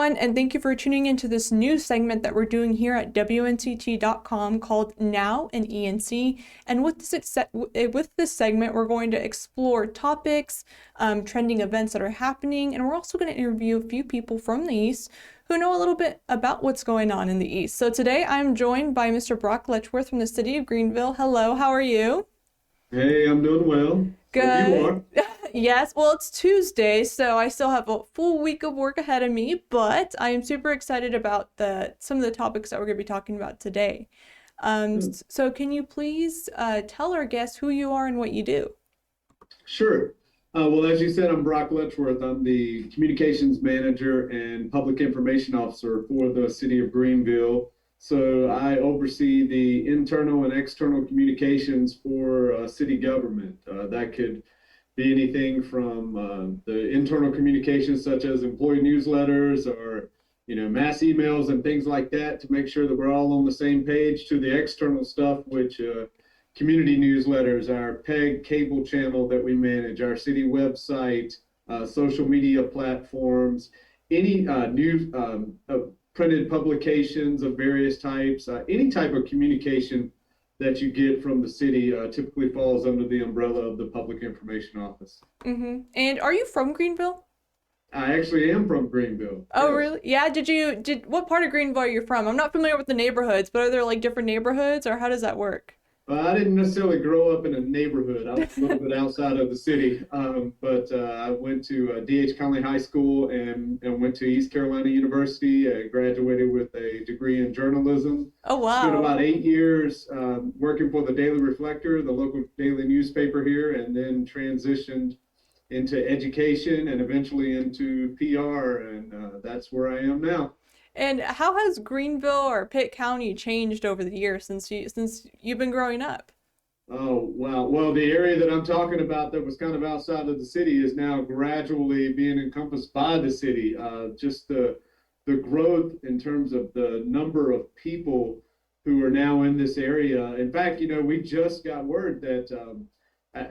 everyone, and thank you for tuning into this new segment that we're doing here at WNCT.com called Now in ENC. And with this segment, we're going to explore topics, trending events that are happening, and we're also going to interview a few people from the East who know a little bit about what's going on in the East. So today I'm joined by Mr. Brock Letchworth from the city of Greenville. Hello, how are you? Hey, I'm doing well. Hope you Good. are. Yes, well, it's Tuesday, so I still have a full week of work ahead of me, but I am super excited about some of the topics that we're going to be talking about today. So can you please tell our guests who you are and what you do? Sure. Well, as you said, I'm Brock Letchworth. I'm the communications manager and public information officer for the city of Greenville. So I oversee the internal and external communications for city government. That could be anything from the internal communications such as employee newsletters or mass emails and things like that to make sure that we're all on the same page, to the external stuff, which community newsletters, our PEG cable channel that we manage, our city website, social media platforms, any news, printed publications of various types, any type of communication that you get from the city typically falls under the umbrella of the Public Information Office. Mm-hmm. And are you from Greenville? I actually am from Greenville. Oh, Yes. really? Yeah, what part of Greenville are you from? I'm not familiar with the neighborhoods, but are there like different neighborhoods or how does that work? I didn't necessarily grow up in a neighborhood. I was a little bit outside of the city, but I went to D.H. Conley High School and went to East Carolina University. I graduated with a degree in journalism. Oh, Spent wow. about 8 years working for the Daily Reflector, the local daily newspaper here, and then transitioned into education and eventually into PR, and that's where I am now. And how has Greenville or Pitt County changed over the years since you've been growing up? Oh, wow. Well, the area that I'm talking about that was kind of outside of the city is now gradually being encompassed by the city. Just the growth in terms of the number of people who are now in this area. In fact, we just got word that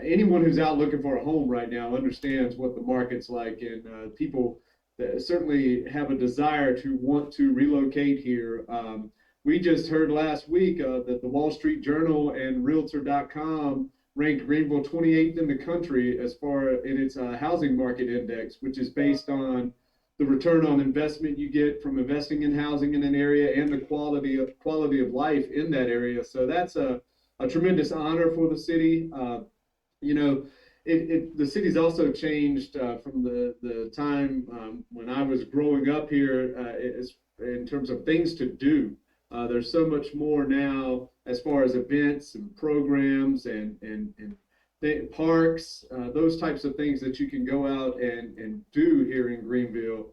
anyone who's out looking for a home right now understands what the market's like, and people that certainly have a desire to want to relocate here. We just heard last week that the Wall Street Journal and Realtor.com ranked Greenville 28th in the country as far in its housing market index, which is based on the return on investment you get from investing in housing in an area and the quality of life in that area. So that's a tremendous honor for the city. You know, the city's also changed from the time when I was growing up here in terms of things to do. There's so much more now as far as events and programs and parks, those types of things that you can go out and do here in Greenville.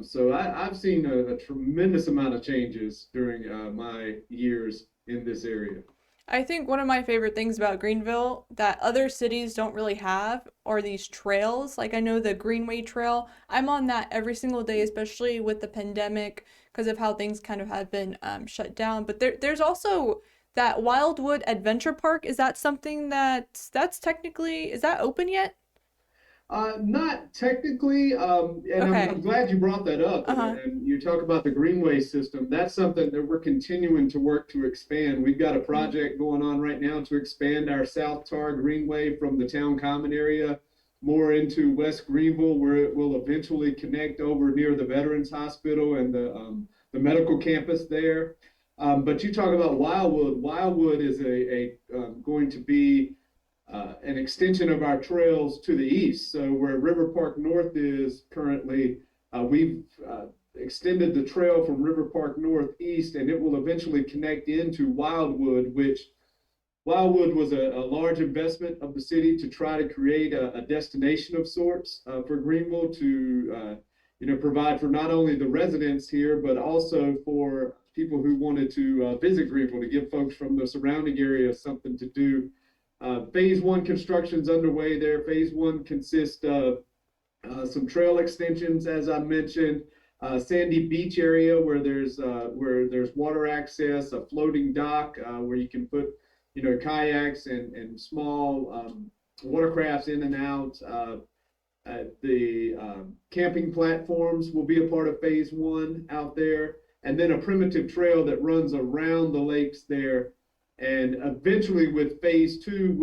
So I've seen a tremendous amount of changes during my years in this area. I think one of my favorite things about Greenville that other cities don't really have are these trails. Like I know the Greenway Trail. I'm on that every single day, especially with the pandemic because of how things kind of have been shut down. But there's also that Wildwood Adventure Park. Is that something that's technically, is that open yet? Not technically, and I'm Okay. glad you brought that up. And, Uh-huh. and you talk about the Greenway system. That's something that we're continuing to work to expand. We've got a Mhm. project going on right now to expand our South Tar Greenway from the town common area more into West Greenville, where it will eventually connect over near the Veterans Hospital and the medical campus there. But you talk about Wildwood. Wildwood is going to be an extension of our trails to the east. So where River Park North is currently, we've extended the trail from River Park Northeast, and it will eventually connect into Wildwood, which Wildwood was a large investment of the city to try to create a destination of sorts for Greenville to provide for not only the residents here, but also for people who wanted to visit Greenville, to give folks from the surrounding area something to do. Phase one construction is underway there. Phase one consists of some trail extensions, as I mentioned, sandy beach area where there's water access, a floating dock where you can put kayaks and small watercrafts in and out. The camping platforms will be a part of phase one out there, and then a primitive trail that runs around the lakes there. And eventually, with phase two,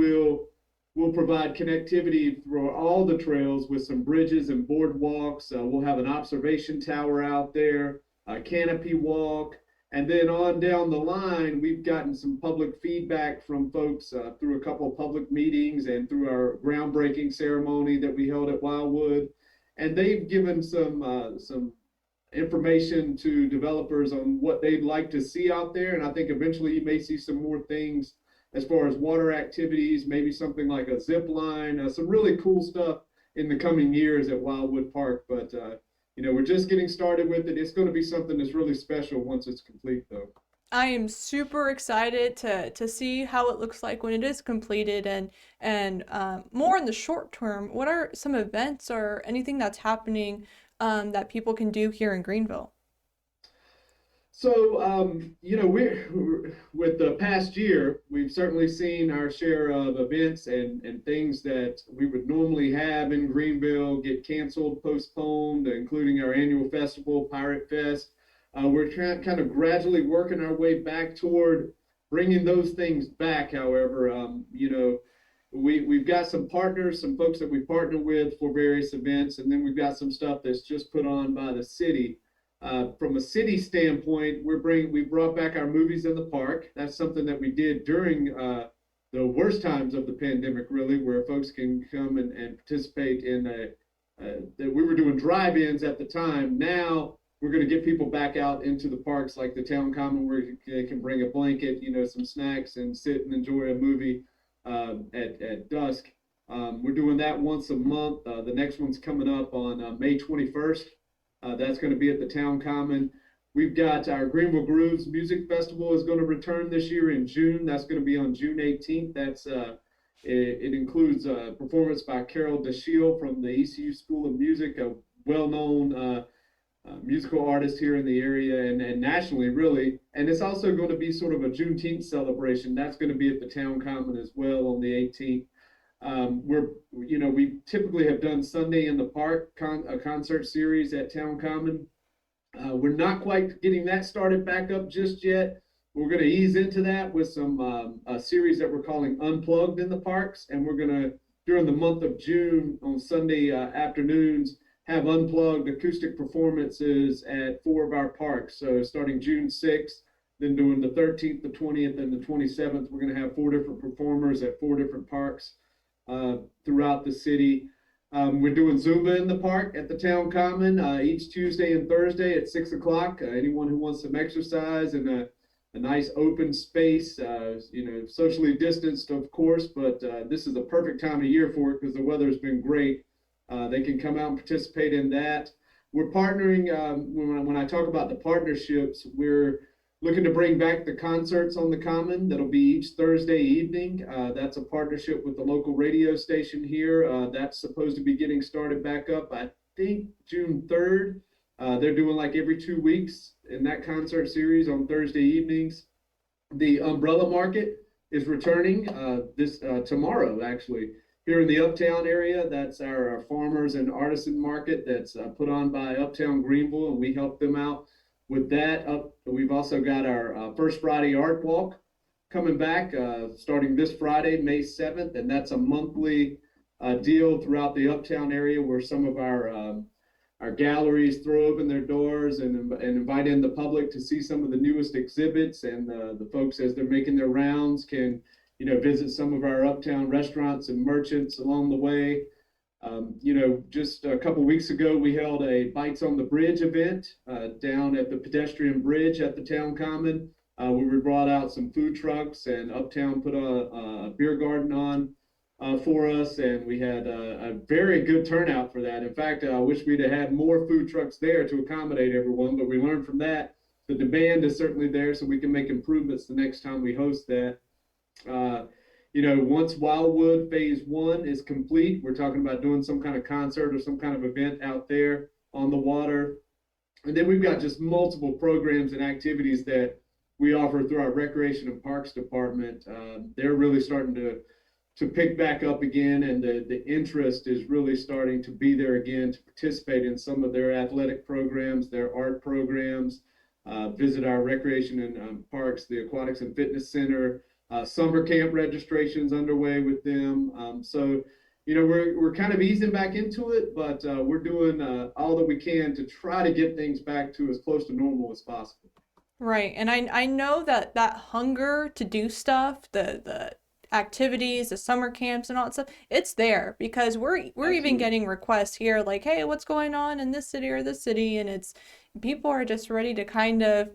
we'll provide connectivity for all the trails with some bridges and boardwalks. We'll have an observation tower out there, a canopy walk, and then on down the line, we've gotten some public feedback from folks through a couple of public meetings and through our groundbreaking ceremony that we held at Wildwood. And they've given some information to developers on what they'd like to see out there. And I think eventually you may see some more things as far as water activities, maybe something like a zip line, some really cool stuff in the coming years at Wildwood Park. But we're just getting started with it. It's going to be something that's really special once it's complete, though. I am super excited to see how it looks like when it is completed, and more in the short term, what are some events or anything that's happening that people can do here in Greenville? So, we're with the past year, we've certainly seen our share of events and things that we would normally have in Greenville get canceled, postponed, including our annual festival, Pirate Fest. We're kind of gradually working our way back toward bringing those things back. However, we've got some partners, some folks that we partner with for various events, and then we've got some stuff that's just put on by the city. From a city standpoint, we brought back our movies in the park. That's something that we did during the worst times of the pandemic, really, where folks can come and participate in that we were doing drive-ins at the time. Now we're going to get people back out into the parks like the town common, where they can bring a blanket, some snacks, and sit and enjoy a movie at dusk. We're doing that once a month. The next one's coming up on May 21st. That's going to be at the town common. We've got our Greenville Grooves Music Festival is going to return this year in June. That's going to be on June 18th. It includes a performance by Carol DeShiel from the ECU School of Music, a well-known musical artist here in the area and nationally, really. And it's also going to be sort of a Juneteenth celebration. That's going to be at the town common as well on the 18th. We typically have done Sunday in the Park, a concert series at Town Common. We're not quite getting that started back up just yet. We're going to ease into that with some a series that we're calling Unplugged in the Parks, and we're going to, during the month of June, on Sunday afternoons, have unplugged acoustic performances at 4 of our parks. So starting June 6th, then doing the 13th, the 20th, and the 27th, we're going to have 4 different performers at 4 different parks throughout the city. We're doing Zumba in the park at the town common each Tuesday and Thursday at 6 o'clock. Anyone who wants some exercise and a nice open space, socially distanced, of course, but this is a perfect time of year for it because the weather's been great. They can come out and participate in that. We're partnering, when I talk about the partnerships, we're looking to bring back the concerts on the Common. That'll be each Thursday evening. That's a partnership with the local radio station here. That's supposed to be getting started back up, I think, June 3rd. They're doing like every 2 weeks in that concert series on Thursday evenings. The Umbrella Market is returning tomorrow, actually, here in the Uptown area. That's our farmers and artisan market that's put on by Uptown Greenville, and we help them out with that. We've also got our First Friday Art Walk coming back starting this Friday, May 7th, and that's a monthly deal throughout the Uptown area where some of our galleries throw open their doors and invite in the public to see some of the newest exhibits, and the folks, as they're making their rounds, can visit some of our Uptown restaurants and merchants along the way. Just a couple weeks ago, we held a Bites on the Bridge event down at the pedestrian bridge at the town common, where we brought out some food trucks, and Uptown put a beer garden on for us, and we had a very good turnout for that. In fact, I wish we'd have had more food trucks there to accommodate everyone, but we learned from that. The demand is certainly there, so we can make improvements the next time we host that. Once Wildwood phase 1 is complete, we're talking about doing some kind of concert or some kind of event out there on the water. And then we've got just multiple programs and activities that we offer through our Recreation and Parks Department. They're really starting to to pick back up again, and the interest is really starting to be there again to participate in some of their athletic programs, their art programs, visit our recreation and parks, the aquatics and fitness center, summer camp registrations underway with them. So, you know, we're kind of easing back into it, but we're doing all that we can to try to get things back to as close to normal as possible. Right. And I know that that hunger to do stuff, the activities, the summer camps and all that stuff, it's there because we're even Absolutely. getting requests here like, hey, what's going on in this city or this city? And it's people are just ready to kind of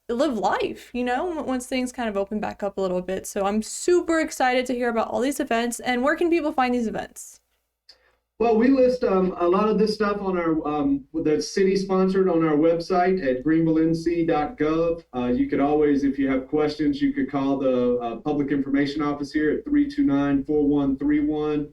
live life, you know, once things kind of open back up a little bit. So I'm super excited to hear about all these events. And where can people find these events? Well, we list a lot of this stuff on our that's city sponsored on our website at greenvillenc.gov. You could always, if you have questions, you could call the public information office here at 329-4131.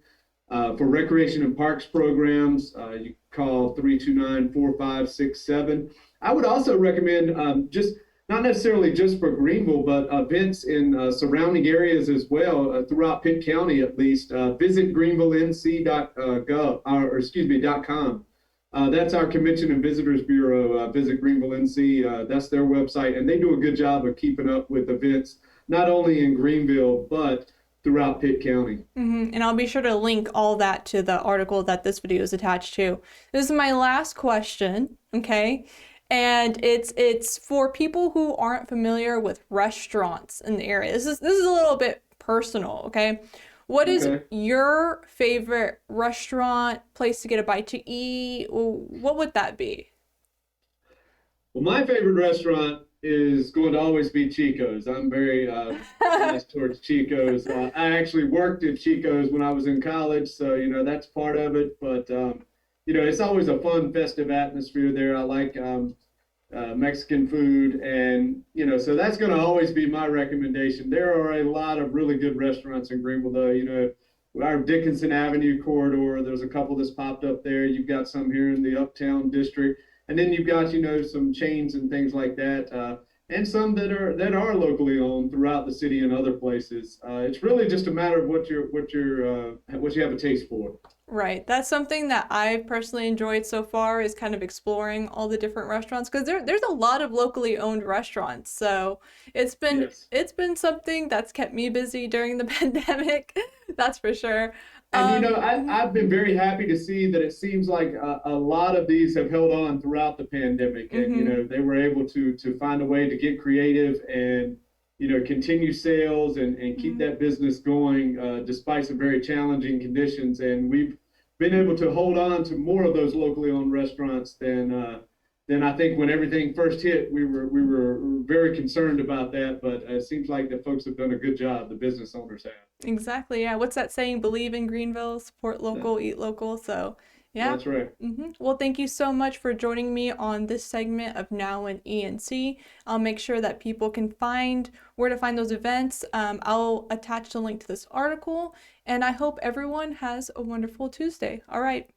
For recreation and parks programs, you call 329-4567. I would also recommend just not necessarily just for Greenville, but events in surrounding areas as well, throughout Pitt County at least. Visit greenvillenc.gov, or excuse me, .com. That's our Convention and Visitors Bureau. Visit Greenville NC. That's their website, and they do a good job of keeping up with events, not only in Greenville, but throughout Pitt County. And I'll be sure to link all that to the article that this video is attached to. This is my last question, okay? And it's for people who aren't familiar with restaurants in the area. This is a little bit personal, okay? What is Okay. your favorite restaurant, place to get a bite to eat? What would that be? Well, my favorite restaurant is going to always be Chico's. I'm very biased towards Chico's. I actually worked at Chico's when I was in college, so you know that's part of it. But you know, it's always a fun, festive atmosphere there. I like Mexican food, and you know, so that's going to always be my recommendation. There are a lot of really good restaurants in Greenville, though. You know, our Dickinson Avenue corridor, there's a couple that's popped up there. You've got some here in the Uptown district, and then you've got, you know, some chains and things like that, and some that are locally owned throughout the city and other places. It's really just a matter of what you have a taste for. Right. That's something that I've personally enjoyed so far is kind of exploring all the different restaurants because there's a lot of locally owned restaurants. So Yes. it's been something that's kept me busy during the pandemic. That's for sure. And you know, Mhm. I've been very happy to see that it seems like a lot of these have held on throughout the pandemic, and you Mhm. know, they were able to find a way to get creative and you know continue sales and keep Mhm. that business going despite some very challenging conditions. And we've been able to hold on to more of those locally owned restaurants than I think when everything first hit. We were very concerned about that, but it seems like the folks have done a good job. The business owners have. Exactly. Yeah. What's that saying? Believe in Greenville, support That- local, eat local. So, yeah. That's right. Well, thank you so much for joining me on this segment of Now in ENC. I'll make sure that people can find where to find those events. I'll attach the link to this article, and I hope everyone has a wonderful Tuesday. All right.